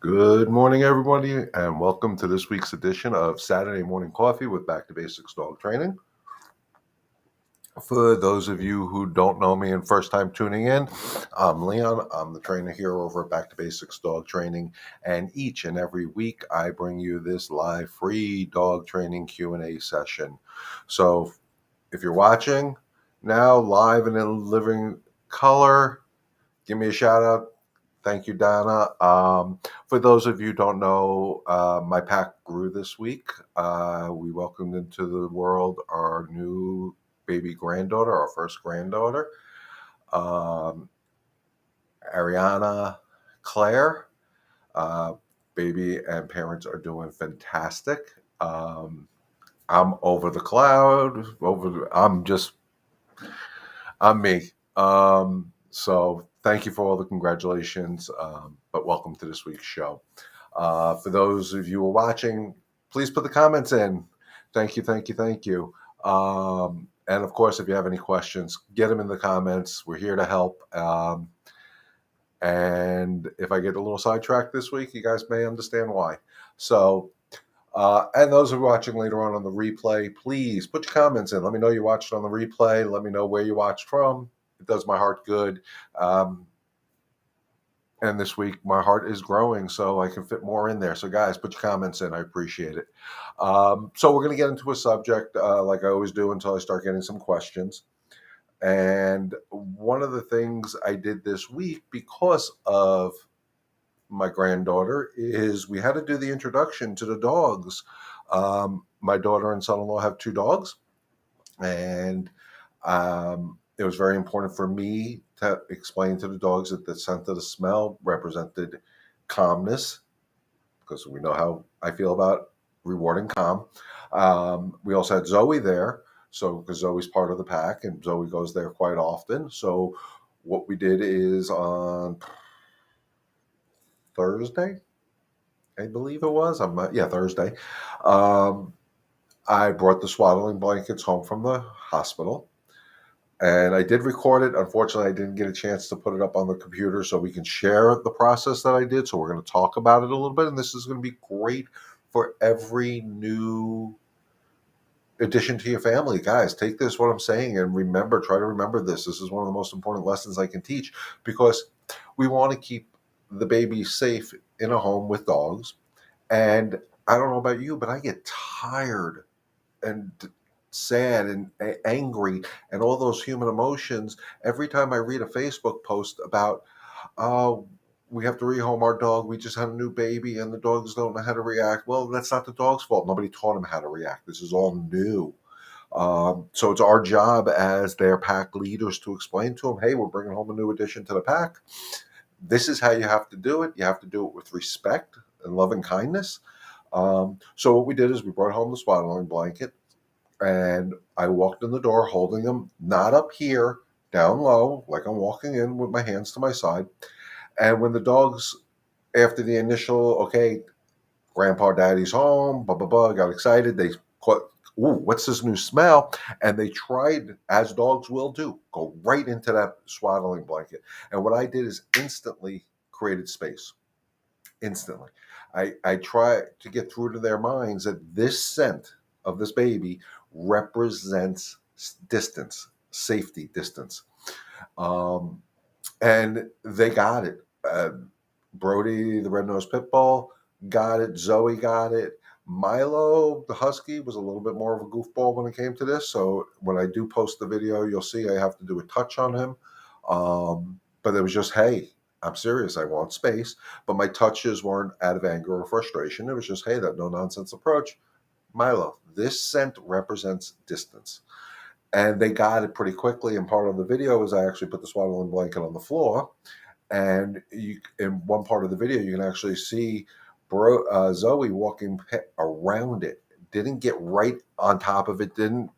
Good morning, everybody, and welcome to this week's edition of Saturday Morning Coffee with Back to Basics Dog Training. For those of you who don't know me and first time tuning in, I'm Leon. I'm the trainer here over at Back to Basics Dog Training, and each and every week I bring you this live free dog training Q&A session. So if you're watching now live and in living color, give me a shout out. Thank you, Donna. For those of you who don't know, my pack grew this week. We welcomed into the world our new baby granddaughter, our first granddaughter, Ariana Claire. Baby and parents are doing fantastic. I'm over the cloud. I'm me. So thank you for all the congratulations, but welcome to this week's show. For those of you who are watching, please put the comments in. Thank you, thank you, thank you. And of course, if you have any questions, get them in the comments. We're here to help. And if I get a little sidetracked this week, you guys may understand why. So, and those who are watching later on the replay, please put your comments in. Let me know you watched on the replay. Let me know where you watched from. It does my heart good. And this week, my heart is growing, so I can fit more in there. So, guys, put your comments in. I appreciate it. So we're going to get into a subject like I always do until I start getting some questions. And one of the things I did this week because of my granddaughter is we had to do the introduction to the dogs. My daughter and son-in-law have two dogs, and it was very important for me to explain to the dogs that the scent of the smell represented calmness, because we know how I feel about rewarding calm. We also had Zoe there, so because Zoe's part of the pack, and Zoe goes there quite often. So what we did is on Thursday, I believe it was. Thursday. I brought the swaddling blankets home from the hospital. And I did record it. Unfortunately, I didn't get a chance to put it up on the computer so we can share the process that I did. So we're going to talk about it a little bit. And this is going to be great for every new addition to your family. Guys, take this, what I'm saying, and try to remember this. This is one of the most important lessons I can teach, because we want to keep the baby safe in a home with dogs. And I don't know about you, but I get tired and sad and angry and all those human emotions every time I read a Facebook post about, we have to rehome our dog. We just had a new baby and the dogs don't know how to react. Well, that's not the dog's fault. Nobody taught them how to react. This is all new. So it's our job as their pack leaders to explain to them, hey, we're bringing home a new addition to the pack. This is how you have to do it. You have to do it with respect and love and kindness. So what we did is we brought home the swaddling blanket, and I walked in the door holding them, not up here, down low, like I'm walking in with my hands to my side. And when the dogs, after the initial, okay, grandpa, daddy's home, blah, blah, blah, got excited, they caught, ooh, what's this new smell? And they tried, as dogs will do, go right into that swaddling blanket. And what I did is instantly created space. Instantly. I try to get through to their minds that this scent of this baby represents distance, safety, distance. And they got it. Brody, the red-nosed pit bull, got it. Zoe got it. Milo, the husky, was a little bit more of a goofball when it came to this. So when I do post the video, you'll see I have to do a touch on him. But it was just, hey, I'm serious. I want space. But my touches weren't out of anger or frustration. It was just, hey, that no-nonsense approach. Milo, this scent represents distance. And they got it pretty quickly. And part of the video is I actually put the swaddling blanket on the floor. And in one part of the video, you can actually see Zoe walking around it. Didn't get right on top of it. Didn't,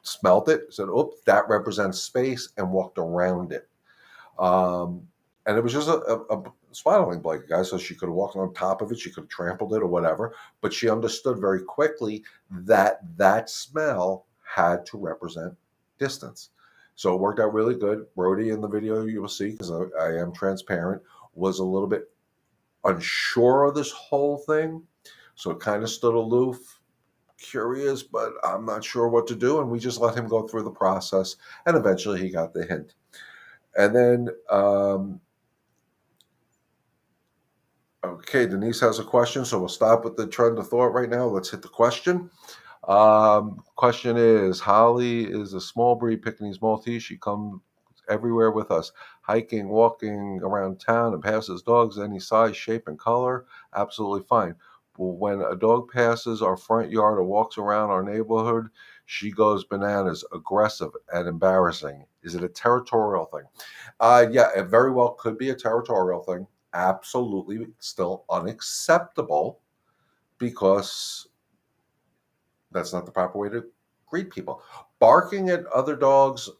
smelt it. Said, oops, that represents space, and walked around it. And it was just a swaddling blanket, guys. So she could have walked on top of it. She could have trampled it or whatever. But she understood very quickly that that smell had to represent distance. So it worked out really good. Brody, in the video you will see, because I am transparent, was a little bit unsure of this whole thing. So it kind of stood aloof, curious, but I'm not sure what to do. And we just let him go through the process. And eventually he got the hint. And then, okay, Denise has a question. So we'll stop with the trend of thought right now. Let's hit the question. Question is, Holly is a small breed Pekingese Maltese. She comes everywhere with us, hiking, walking around town, and passes dogs any size, shape, and color. Absolutely fine. But when a dog passes our front yard or walks around our neighborhood, she goes bananas, aggressive and embarrassing. Is it a territorial thing? Yeah, it very well could be a territorial thing. Absolutely, still unacceptable because that's not the proper way to greet people. Barking at other dogs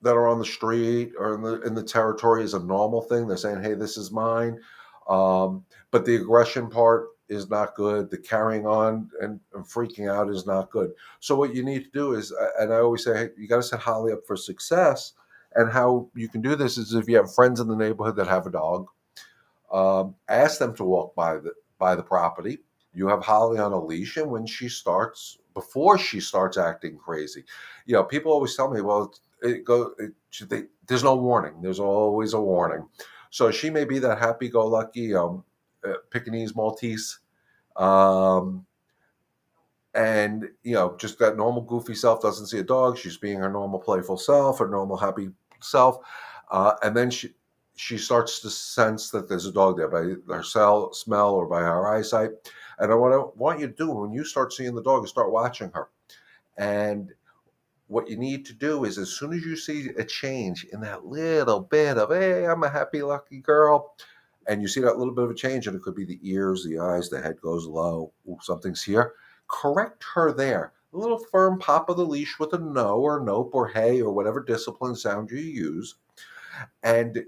that are on the street or in the territory is a normal thing. They're saying, "Hey, this is mine," but the aggression part is not good. The carrying on and freaking out is not good. So what you need to do is, and I always say, hey, you got to set Holly up for success. And how you can do this is if you have friends in the neighborhood that have a dog, ask them to walk by the property. You have Holly on a leash, and before she starts acting crazy, people always tell me, well, there's no warning. There's always a warning. So she may be that happy-go-lucky Pekingese Maltese, um, and just that normal goofy self, doesn't see a dog. She's being her normal playful self, her normal happy self, and then she starts to sense that there's a dog there by her smell or by her eyesight. And what I want you to do when you start seeing the dog is start watching her. And what you need to do is, as soon as you see a change in that little bit of, hey, I'm a happy, lucky girl, and you see that little bit of a change, and it could be the ears, the eyes, the head goes low, ooh, something's here, correct her there. A little firm pop of the leash with a no or nope or hey or whatever discipline sound you use. And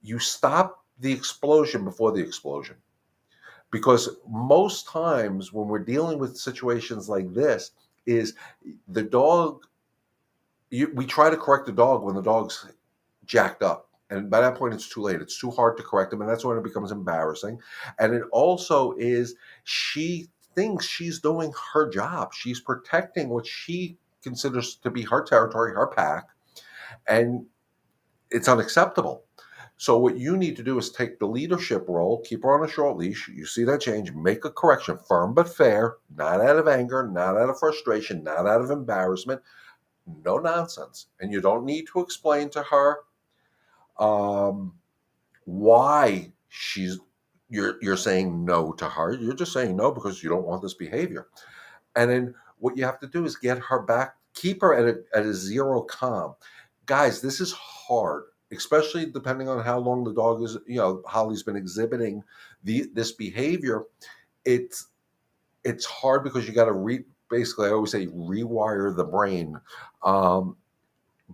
you stop the explosion before the explosion. Because most times when we're dealing with situations like this, is the dog, we try to correct the dog when the dog's jacked up. And by that point, it's too late. It's too hard to correct him. And that's when it becomes embarrassing. And it also is, she thinks she's doing her job. She's protecting what she considers to be her territory, her pack. And it's unacceptable. So what you need to do is take the leadership role, keep her on a short leash. You see that change, make a correction, firm but fair, not out of anger, not out of frustration, not out of embarrassment, no nonsense. And you don't need to explain to her why you're saying no to her. You're just saying no because you don't want this behavior. And then what you have to do is get her back, keep her at a zero calm. Guys, this is hard, especially depending on how long the dog is, Holly's been exhibiting this behavior. It's hard because you got to basically, I always say, rewire the brain.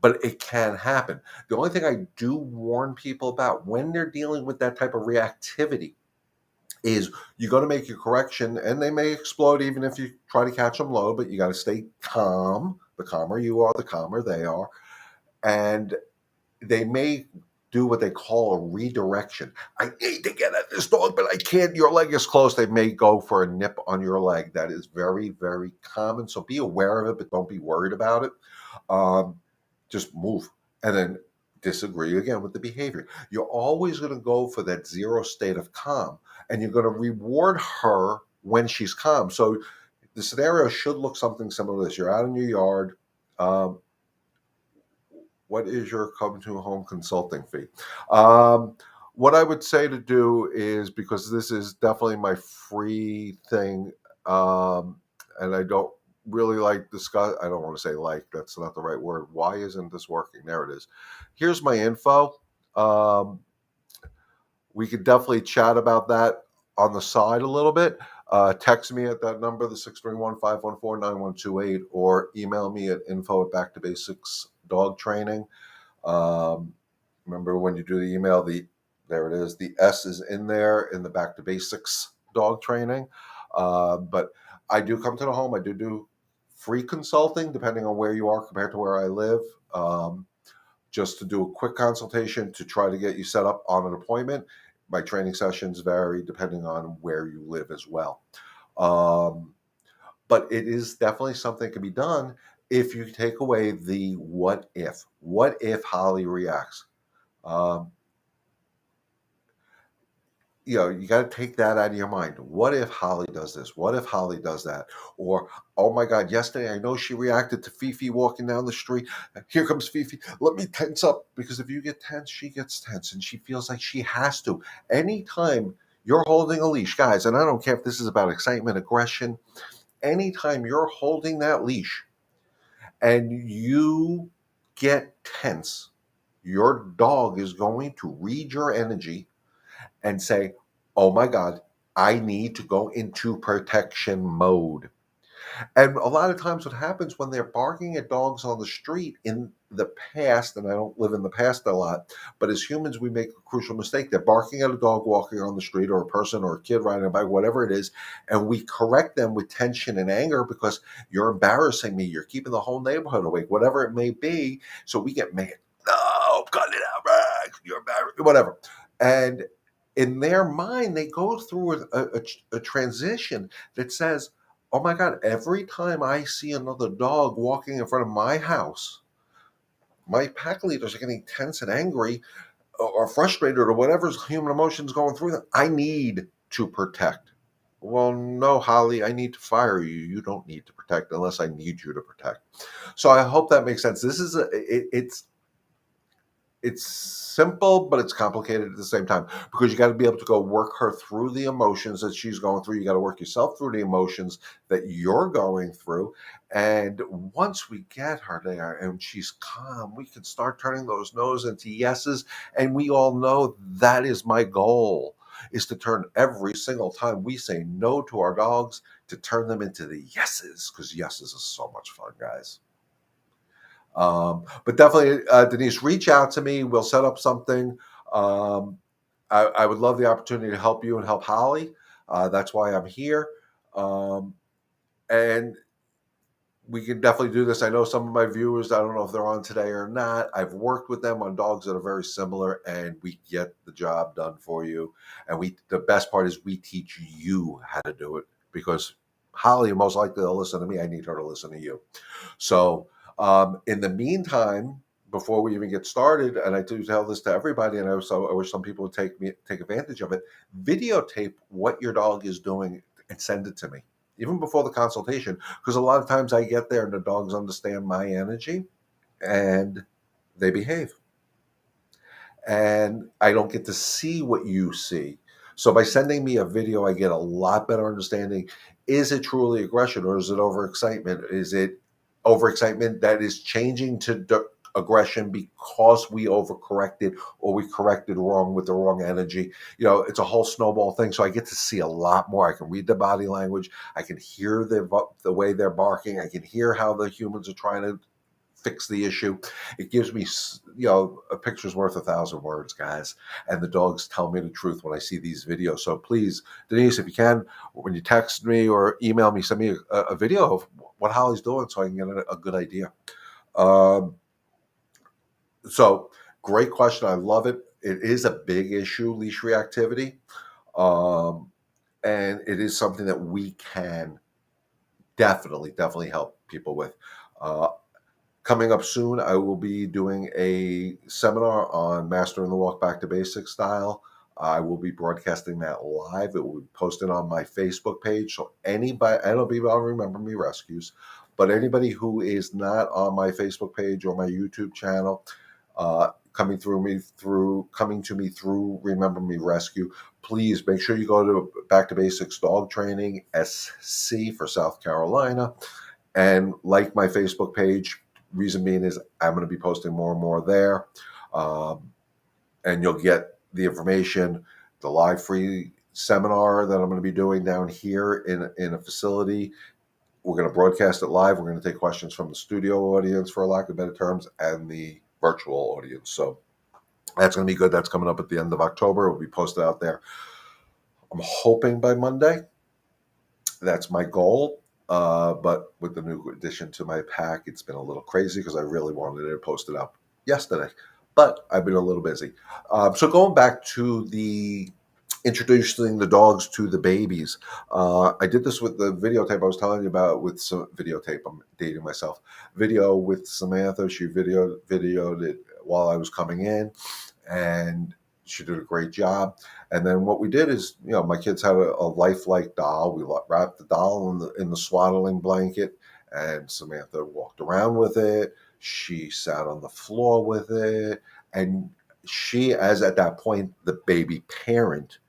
But it can happen. The only thing I do warn people about when they're dealing with that type of reactivity is you're going to make your correction, and they may explode even if you try to catch them low, but you got to stay calm. The calmer you are, the calmer they are. And they may do what they call a redirection. I need to get at this dog, but I can't. Your leg is close. They may go for a nip on your leg. That is very, very common. So be aware of it, but don't be worried about it. Just move and then disagree again with the behavior. You're always going to go for that zero state of calm, and you're going to reward her when she's calm. So the scenario should look something similar to this. You're out in your yard. What is your come to home consulting fee? What I would say to do is, because this is definitely my free thing, and I don't really like discuss. I don't want to say like, that's not the right word. Why isn't this working? There it is. Here's my info. We could definitely chat about that on the side a little bit. Text me at that number, the 631-514-9128, or email me at info@backtobasics dog training. Remember, when you do the email, there it is. The S is in there in the Back to Basics dog training. But I do come to the home. I do free consulting, depending on where you are compared to where I live. Just to do a quick consultation to try to get you set up on an appointment. My training sessions vary depending on where you live as well. Um, but it is definitely something that can be done if you take away the what if. What if Holly reacts? Um, you got to take that out of your mind. What if Holly does this? What if Holly does that? Or, oh my God, yesterday I know she reacted to Fifi walking down the street. Here comes Fifi. Let me tense up, because if you get tense, she gets tense and she feels like she has to. Anytime you're holding a leash, guys, and I don't care if this is about excitement, aggression, anytime you're holding that leash and you get tense, your dog is going to read your energy and say, oh my God, I need to go into protection mode. And a lot of times, what happens when they're barking at dogs on the street in the past, and I don't live in the past a lot, but as humans, we make a crucial mistake. They're barking at a dog walking on the street, or a person, or a kid riding a bike, whatever it is, and we correct them with tension and anger because you're embarrassing me, you're keeping the whole neighborhood awake, whatever it may be. So we get mad. No, cut it out, Rex. You're embarrassed, whatever. And in their mind, they go through a transition that says, oh my God, every time I see another dog walking in front of my house, my pack leaders are getting tense and angry or frustrated or whatever's human emotions going through them. I need to protect. Well, no, Holly, I need to fire you. You don't need to protect unless I need you to protect. So I hope that makes sense. This is it's simple, but it's complicated at the same time, because you got to be able to go work her through the emotions that she's going through. You got to work yourself through the emotions that you're going through. And once we get her there and she's calm, we can start turning those no's into yeses. And we all know that is my goal, is to turn every single time we say no to our dogs, to turn them into the yeses, because yeses is so much fun, guys. But definitely, Denise, reach out to me. We'll set up something. Um, I would love the opportunity to help you and help Holly. That's why I'm here. Um, and we can definitely do this. I know some of my viewers, I don't know if they're on today or not. I've worked with them on dogs that are very similar, and we get the job done for you. And the best part is we teach you how to do it, because Holly, most likely, will listen to me. I need her to listen to you. So, in the meantime, before we even get started, and I do tell this to everybody, and I wish some people would take advantage of it. Videotape what your dog is doing and send it to me, even before the consultation, because a lot of times I get there and the dogs understand my energy and they behave, and I don't get to see what you see. So by sending me a video, I get a lot better understanding. Is it truly aggression, or is it overexcitement? Is it overexcitement that is changing to aggression because we overcorrected, or we corrected wrong with the wrong energy? It's a whole snowball thing. So I get to see a lot more. I can read the body language. I can hear the way they're barking. I can hear how the humans are trying to fix the issue. It gives me, a picture's worth 1,000 words, guys. And the dogs tell me the truth when I see these videos. So please, Denise, if you can, when you text me or email me, send me a video of what Holly's doing so I can get a good idea. Um, so great question. I love it. It is a big issue, leash reactivity. Um, and it is something that we can definitely help people with. Uh, Coming up soon, I will be doing a seminar on mastering the walk back to basics style. I will be broadcasting that live. It will be posted on my Facebook page. So anybody, I don't be on Remember Me Rescues, but anybody who is not on my Facebook page or my YouTube channel, coming to me through Remember Me Rescue, please make sure you go to Back to Basics Dog Training SC for South Carolina, and like my Facebook page. Reason being is I'm going to be posting more and more there. And you'll get the information, the live free seminar that I'm going to be doing down here in a facility. We're going to broadcast it live. We're going to take questions from the studio audience, for lack of better terms, and the virtual audience. So that's going to be good. That's coming up at the end of October. It will be posted out there, I'm hoping, by Monday. That's my goal. But with the new addition to my pack, it's been a little crazy because I really wanted it posted up yesterday. But I've been a little busy. So going back to the introducing the dogs to the babies. I did this with the videotape I was telling you about with some videotape. I'm dating myself. Video with Samantha. She videoed it while I was coming in, and she did a great job. And then what we did is, my kids had a lifelike doll. We wrapped the doll in the swaddling blanket, and Samantha walked around with it. She sat on the floor with it, and she, as at that point the baby parent,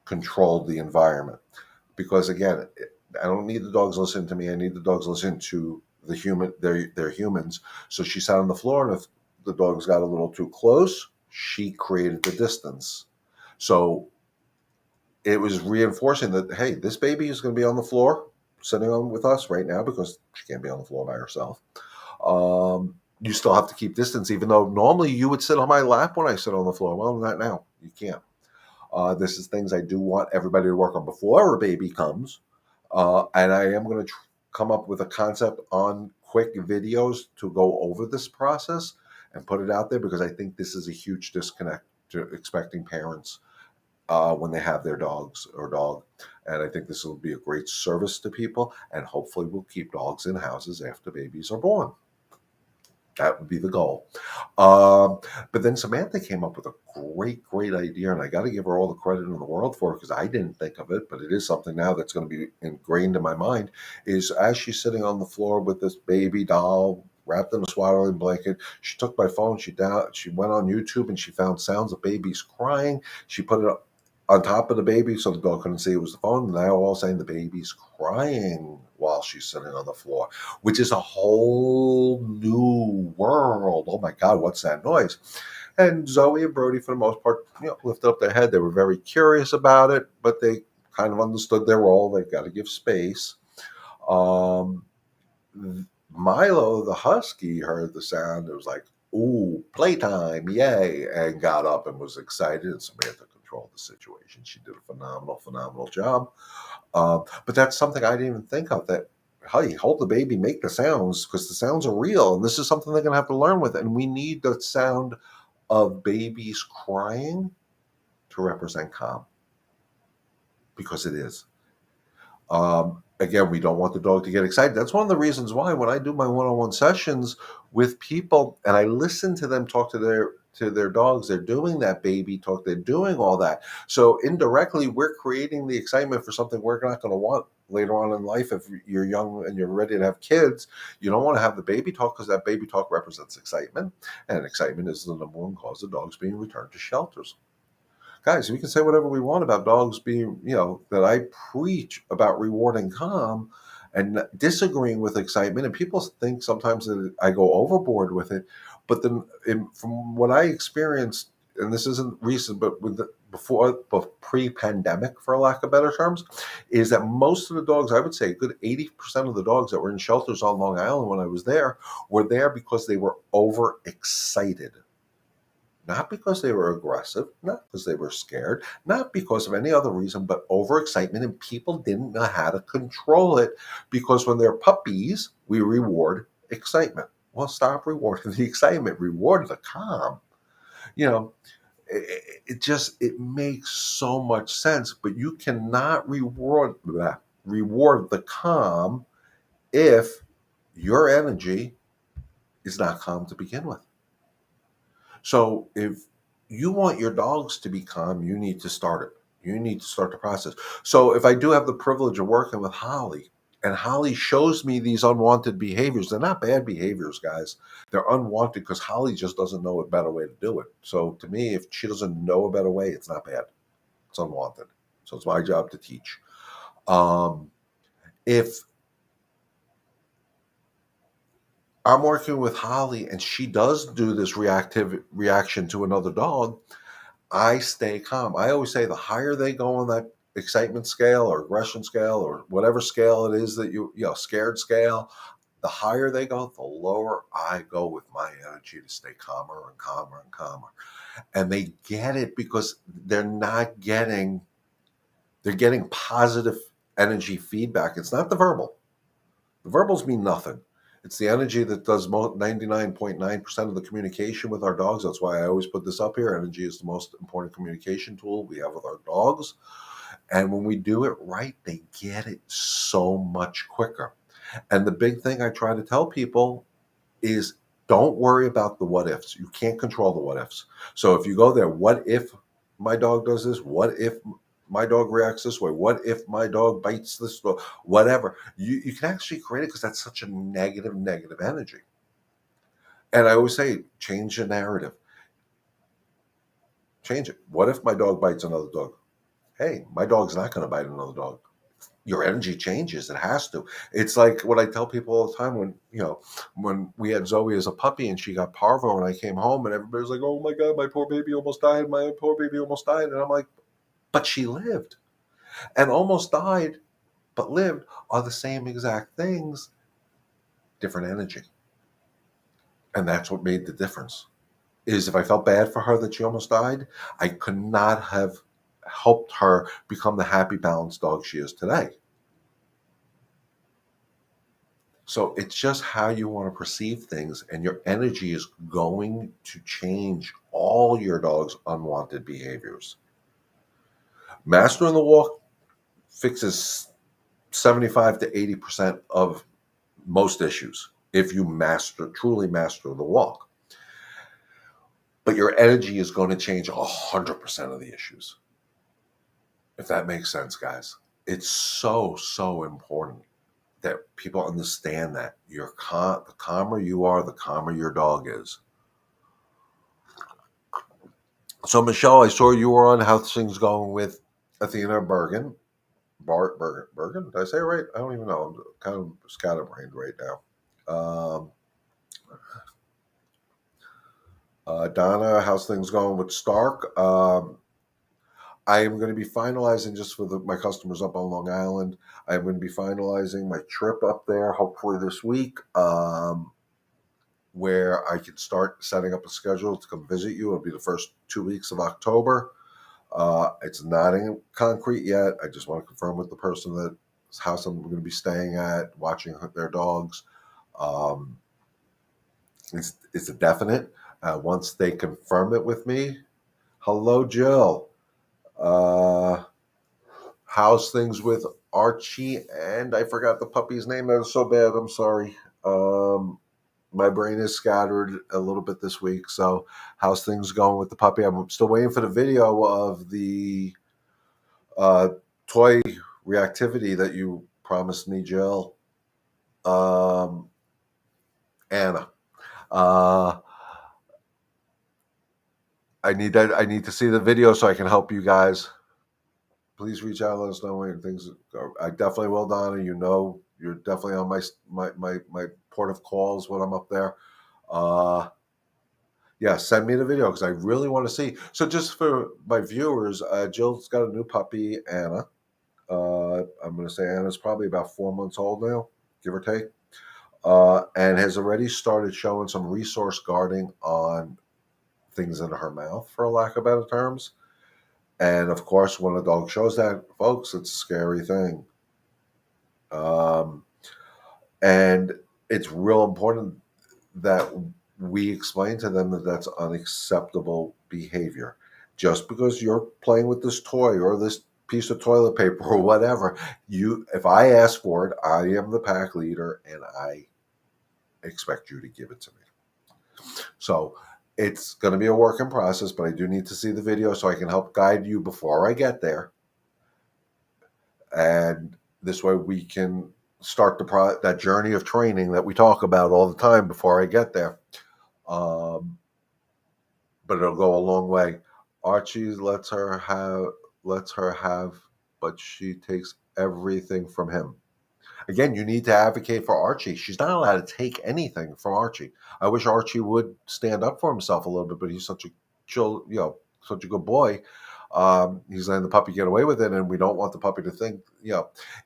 controlled the environment. Because again, I don't need the dogs listening to me. I need the dogs listening to the human. They're humans. So she sat on the floor, and if the dogs got a little too close, she created the distance. So it was reinforcing that, hey, this baby is going to be on the floor, sitting on with us right now, because she can't be on the floor by herself. You still have to keep distance, even though normally you would sit on my lap when I sit on the floor. Well, not now. You can't. This is things I do want everybody to work on before a baby comes. And I am going to come up with a concept on quick videos to go over this process and put it out there, because I think this is a huge disconnect to expecting parents when they have their dogs or dog. And I think this will be a great service to people, and hopefully we'll keep dogs in houses after babies are born. That would be the goal. But then Samantha came up with a great idea, and I got to give her all the credit in the world for it, because I didn't think of it, but it is something now that's going to be ingrained in my mind. Is as she's sitting on the floor with this baby doll wrapped in a swaddling blanket, she took my phone, she went on YouTube, and she found sounds of babies crying. She put it on top of the baby so the dog couldn't see it was the phone. And now all saying the baby's crying while she's sitting on the floor, which is a whole new world. Oh my God, what's that noise? And Zoe and Brody, for the most part, lifted up their head. They were very curious about it, but they kind of understood their role. They've got to give space. Milo, the husky, heard the sound. It was like, ooh, playtime, yay, and got up and was excited. And Samantha controlled the situation. She did a phenomenal job. But that's something I didn't even think of, that, hey, hold the baby, make the sounds, because the sounds are real. And this is something they're going to have to learn with. And we need the sound of babies crying to represent calm, because it is. Again, we don't want the dog to get excited. That's one of the reasons why when I do my one-on-one sessions with people and I listen to them talk to their dogs, they're doing that baby talk, they're doing all that. So indirectly, we're creating the excitement for something we're not going to want later on in life. If you're young and you're ready to have kids, you don't want to have the baby talk, because that baby talk represents excitement, and excitement is the number one cause of dogs being returned to shelters. Guys, we can say whatever we want about dogs being, that I preach about rewarding calm and disagreeing with excitement. And people think sometimes that I go overboard with it. But then from what I experienced, and this isn't recent, but pre-pandemic, for lack of better terms, is that most of the dogs, I would say a good 80% of the dogs that were in shelters on Long Island when I was there, were there because they were overexcited. Not because they were aggressive, not because they were scared, not because of any other reason, but overexcitement, and people didn't know how to control it, because when they're puppies, we reward excitement. Well, stop rewarding the excitement, reward the calm. It makes so much sense, but you cannot reward the calm if your energy is not calm to begin with. So if you want your dogs to be calm, you need to start it. You need to start the process. So if I do have the privilege of working with Holly, and Holly shows me these unwanted behaviors, they're not bad behaviors, guys. They're unwanted because Holly just doesn't know a better way to do it. So to me, if she doesn't know a better way, it's not bad. It's unwanted. So it's my job to teach. If I'm working with Holly and she does do this reaction to another dog, I stay calm. I always say the higher they go on that excitement scale or aggression scale or whatever scale it is that scared scale, the higher they go, the lower I go with my energy to stay calmer and calmer and calmer. And they get it because they're getting positive energy feedback. It's not the verbal. The verbals mean nothing. It's the energy that does 99.9% of the communication with our dogs. That's why I always put this up here. Energy is the most important communication tool we have with our dogs. And when we do it right, they get it so much quicker. And the big thing I try to tell people is don't worry about the what ifs. You can't control the what ifs. So if you go there, what if my dog does this? What if my dog reacts this way? What if my dog bites this way? Whatever. You can actually create it because that's such a negative energy. And I always say, change the narrative. Change it. What if my dog bites another dog? Hey, my dog's not going to bite another dog. Your energy changes. It has to. It's like what I tell people all the time when we had Zoe as a puppy and she got parvo and I came home and everybody's like, oh my God, my poor baby almost died. My poor baby almost died. And I'm like, but she lived. And almost died, but lived are the same exact things, different energy. And that's what made the difference. Is if I felt bad for her that she almost died, I could not have helped her become the happy, balanced dog she is today. So it's just how you want to perceive things, and your energy is going to change all your dog's unwanted behaviors. Mastering the walk fixes 75 to 80% of most issues if you truly master the walk. But your energy is going to change 100% of the issues. If that makes sense, guys. It's so, so important that people understand that the calmer you are, the calmer your dog is. So, Michelle, I saw you were on How's Things Going with Athena Bergen. Bergen? Did I say it right? I don't even know. I'm kind of scatterbrained right now. Donna, how's things going with Stark? I am going to be finalizing, just for my customers up on Long Island, I'm going to be finalizing my trip up there hopefully this week, where I can start setting up a schedule to come visit you. It'll be the first 2 weeks of October. It's not in concrete yet. I just want to confirm with the person that's house I'm going to be staying at, watching their dogs. It's a definite. Once they confirm it with me, hello, Jill. How's things with Archie? And I forgot the puppy's name. That was so bad. I'm sorry. My brain is scattered a little bit this week. So, how's things going with the puppy? I'm still waiting for the video of the toy reactivity that you promised me, Jill. Anna. I need that. I need to see the video so I can help you guys. Please reach out. Let us know when things go. I definitely will, Donna. You know, you're definitely on my port of calls when I'm up there. Yeah, send me the video because I really want to see. So just for my viewers, Jill's got a new puppy, Anna. I'm going to say Anna's probably about 4 months old now, give or take, and has already started showing some resource guarding on things in her mouth, for lack of better terms. And of course, when a dog shows that, folks, it's a scary thing. And it's real important that we explain to them that that's unacceptable behavior. Just because you're playing with this toy or this piece of toilet paper or whatever, if I ask for it, I am the pack leader and I expect you to give it to me. So it's going to be a work in process, but I do need to see the video so I can help guide you before I get there. And this way we can start that journey of training that we talk about all the time before I get there. But it'll go a long way. Archie lets her have, but she takes everything from him. Again, you need to advocate for Archie. She's not allowed to take anything from Archie. I wish Archie would stand up for himself a little bit, but he's such a chill, such a good boy. He's letting the puppy get away with it, and we don't want the puppy to think,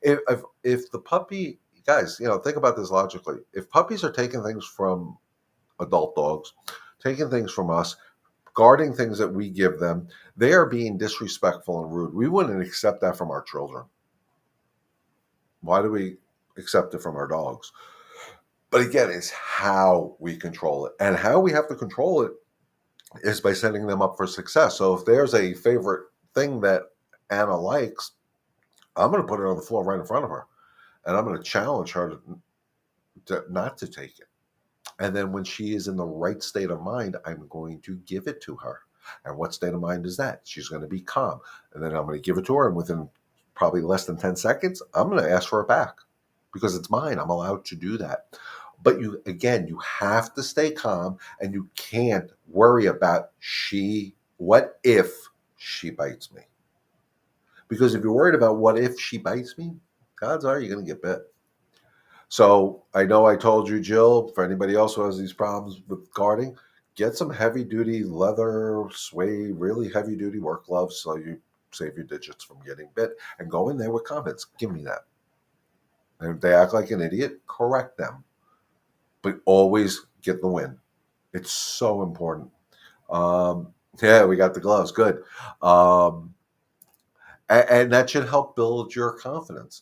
if the puppy, guys, think about this logically. If puppies are taking things from adult dogs, taking things from us, guarding things that we give them, they are being disrespectful and rude. We wouldn't accept that from our children. Why do we accept it from our dogs? But again, it's how we control it. And how we have to control it is by setting them up for success. So if there's a favorite thing that Anna likes, I'm going to put it on the floor right in front of her. And I'm going to challenge her not to take it. And then when she is in the right state of mind, I'm going to give it to her. And what state of mind is that? She's going to be calm. And then I'm going to give it to her. And within probably less than 10 seconds, I'm going to ask for it back because it's mine. I'm allowed to do that. But you have to stay calm, and you can't worry about what if she bites me? Because if you're worried about what if she bites me, odds are you're going to get bit. So I know I told you, Jill, for anybody else who has these problems with guarding, get some heavy duty leather, suede, really heavy duty work gloves so you save your digits from getting bit, and go in there with confidence. Give me that. And if they act like an idiot, correct them. But always get the win. It's so important. Yeah, we got the gloves. Good. And that should help build your confidence.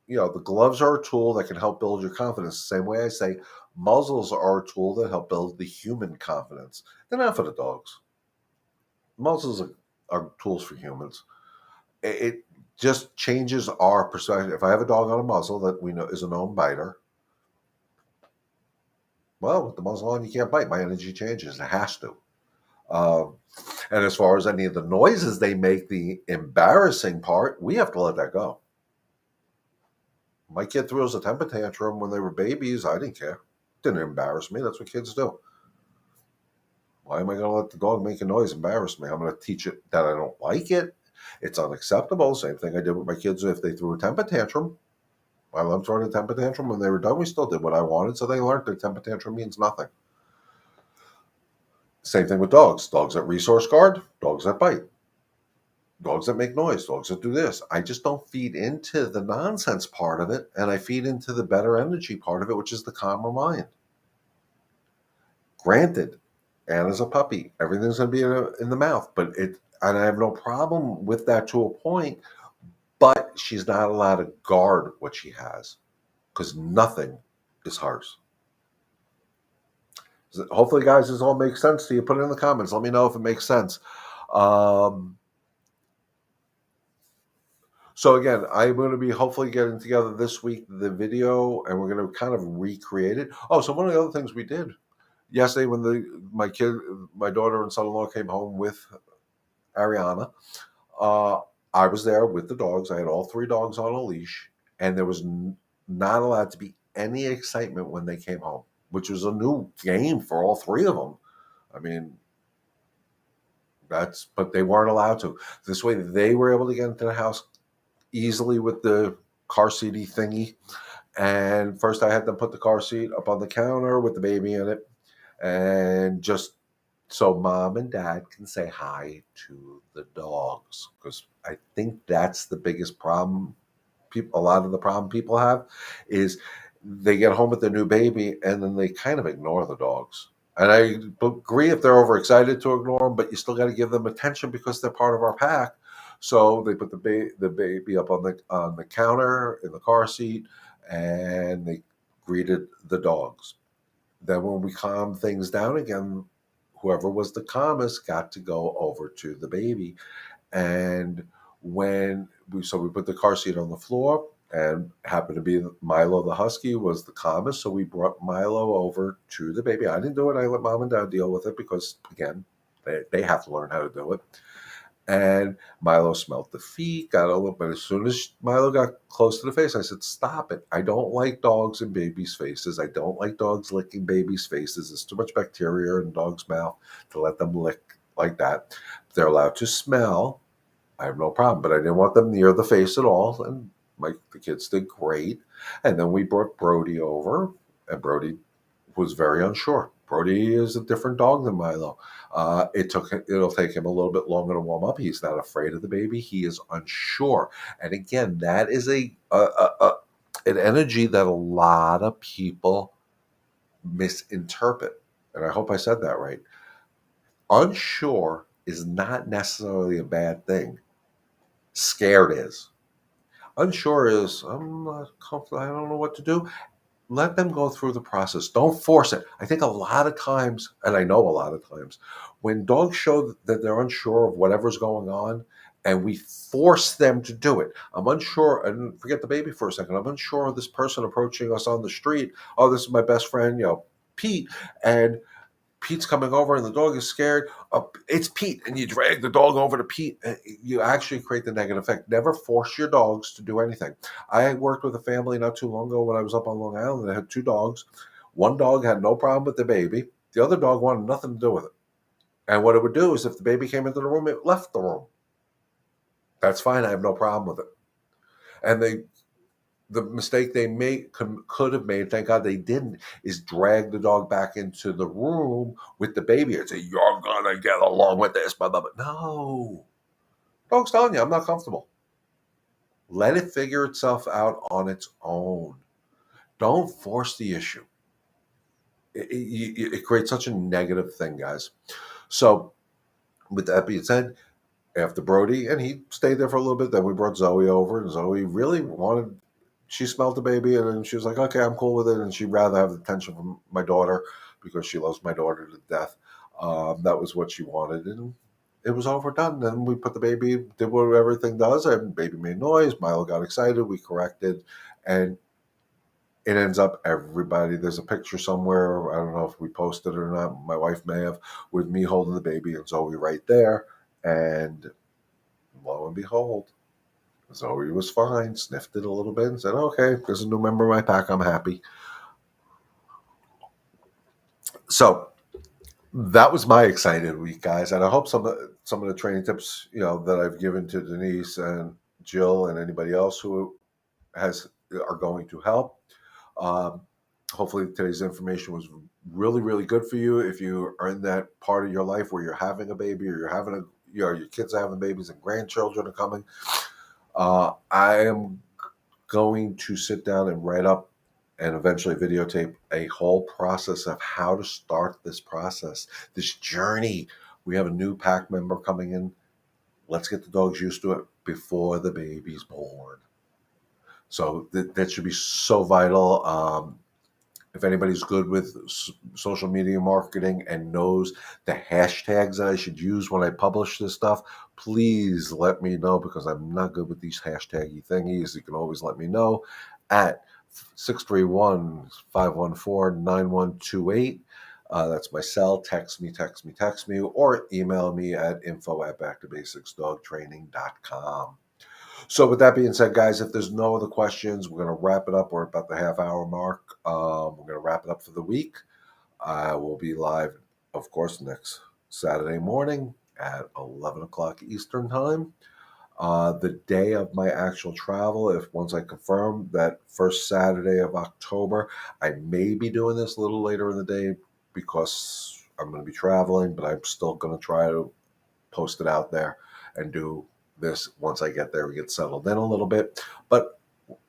The gloves are a tool that can help build your confidence. The same way I say muzzles are a tool that help build the human confidence. They're not for the dogs. Muzzles are tools for humans. It just changes our perspective. If I have a dog on a muzzle that we know is a known biter, well, with the muzzle on, you can't bite. My energy changes. It has to. Um, and as far as any of the noises they make, the embarrassing part, we have to let that go. My kid throws a temper tantrum when they were babies. I didn't care. Didn't embarrass me. That's what kids do. Why am I going to let the dog make a noise embarrass me? I'm going to teach it that I don't like it. It's unacceptable. Same thing I did with my kids. If they threw a temper tantrum, I let them throw a temper tantrum. When they were done, we still did what I wanted. So they learned that temper tantrum means nothing. Same thing with dogs. Dogs that resource guard, dogs that bite. Dogs that make noise, dogs that do this. I just don't feed into the nonsense part of it, and I feed into the better energy part of it, which is the calmer mind. Granted, Anna's a puppy. Everything's going to be in the mouth, and I have no problem with that to a point, but she's not allowed to guard what she has because nothing is hers. Hopefully, guys, this all makes sense to you. Put it in the comments. Let me know if it makes sense. So again, I'm going to be hopefully getting together this week the video, and we're going to kind of recreate it. Oh, so one of the other things we did yesterday when my daughter and son-in-law came home with Ariana, I was there with the dogs. I had all three dogs on a leash, and there was not allowed to be any excitement when they came home, which was a new game for all three of them. I mean, but they weren't allowed to. This way, they were able to get into the house easily with the car seaty thingy. And first I had them put the car seat up on the counter with the baby in it, and just so mom and dad can say hi to the dogs, because I think that's the biggest problem. A lot of the problem people have is they get home with their new baby and then they kind of ignore the dogs. And I agree if they're overexcited to ignore them, but you still got to give them attention because they're part of our pack. So they put the baby up on the counter in the car seat, and they greeted the dogs. Then when we calmed things down again, whoever was the calmest got to go over to the baby. And we put the car seat on the floor, and happened to be Milo the husky was the calmest, so we brought Milo over to the baby. I didn't do it. I let mom and dad deal with it because, again, they have to learn how to do it. And Milo smelled the feet, got a little bit. As soon as Milo got close to the face, I said, "Stop it. I don't like dogs in babies' faces. I don't like dogs licking babies' faces. There's too much bacteria in dogs' mouth to let them lick like that. They're allowed to smell. I have no problem, but I didn't want them near the face at all." And the kids did great. And then we brought Brody over, and Brody was very unsure. Brody is a different dog than Milo. It'll take him a little bit longer to warm up. He's not afraid of the baby. He is unsure. And again, that is an energy that a lot of people misinterpret. And I hope I said that right. Unsure is not necessarily a bad thing. Scared is. Unsure is, I'm not comfortable. I don't know what to do. let them go through the process. Don't force it. I think a lot of times, and I know a lot of times, when dogs show that they're unsure of whatever's going on, and we force them to do it. I'm unsure, and forget the baby for a second. I'm unsure of this person approaching us on the street. Oh, this is my best friend, Pete, and Pete's coming over and the dog is scared. It's Pete, and you drag the dog over to Pete. And you actually create the negative effect. Never force your dogs to do anything. I worked with a family not too long ago when I was up on Long Island. They had two dogs. One dog had no problem with the baby. The other dog wanted nothing to do with it. And what it would do is if the baby came into the room, it left the room. That's fine. I have no problem with it. And the mistake they could have made, thank God they didn't, is drag the dog back into the room with the baby and say, "You're gonna get along with this," blah blah blah. No, dog's telling you, I'm not comfortable. Let it figure itself out on its own. Don't force the issue. It creates such a negative thing, guys. So, with that being said, after Brody, and he stayed there for a little bit. Then we brought Zoe over, and Zoe really wanted. She smelled the baby, and then she was like, "Okay, I'm cool with it." And she'd rather have the attention from my daughter because she loves my daughter to death. That was what she wanted, and it was overdone. Then we put the baby, did what everything does, and baby made noise. Milo got excited. We corrected, and it ends up everybody. There's a picture somewhere. I don't know if we posted it or not. My wife may have, with me holding the baby and Zoe right there, and lo and behold, Zoe was fine, sniffed it a little bit, and said, "Okay, there's a new member of my pack. I'm happy." So that was my excited week, guys, and I hope some of the training tips that I've given to Denise and Jill and anybody else who has are going to help. Um, Hopefully, today's information was really, really good for you. If you are in that part of your life where you're having a baby, or you're having your kids are having babies and grandchildren are coming, I am going to sit down and write up and eventually videotape a whole process of how to start this process, this journey. We have a new pack member coming in. Let's get the dogs used to it before the baby's born. So that should be so vital. If anybody's good with social media marketing and knows the hashtags that I should use when I publish this stuff, please let me know, because I'm not good with these hashtaggy thingies. You can always let me know at 631-514-9128. That's my cell. Text me, or email me at info@backtobasicsdogtraining.com. So with that being said, guys, if there's no other questions, we're going to wrap it up. We're about the half-hour mark. We're going to wrap it up for the week. I will be live, of course, next Saturday morning at 11 o'clock Eastern Time. The day of my actual travel, if once I confirm that first Saturday of October, I may be doing this a little later in the day because I'm going to be traveling, but I'm still going to try to post it out there and do this once I get there. We get settled in a little bit, but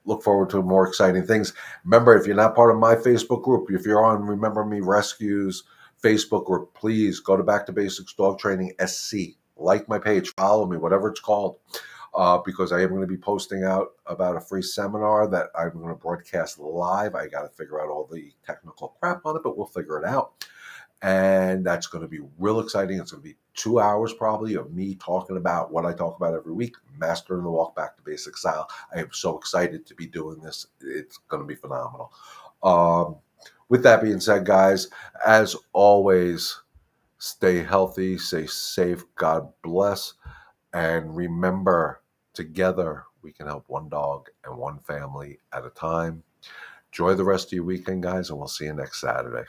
look forward to more exciting things. Remember, if you're not part of my Facebook group, if you're on Remember Me Rescues Facebook group, please go to Back to Basics Dog Training SC. Like my page, follow me, whatever it's called, because I am going to be posting out about a free seminar that I'm going to broadcast live. I got to figure out all the technical crap on it, but we'll figure it out. And that's going to be real exciting. It's going to be 2 hours probably of me talking about what I talk about every week, mastering the walk back to basic style. I am so excited to be doing this. It's going to be phenomenal. With that being said, guys, as always, stay healthy, stay safe, God bless, and remember, together we can help one dog and one family at a time. Enjoy the rest of your weekend, guys, and we'll see you next Saturday.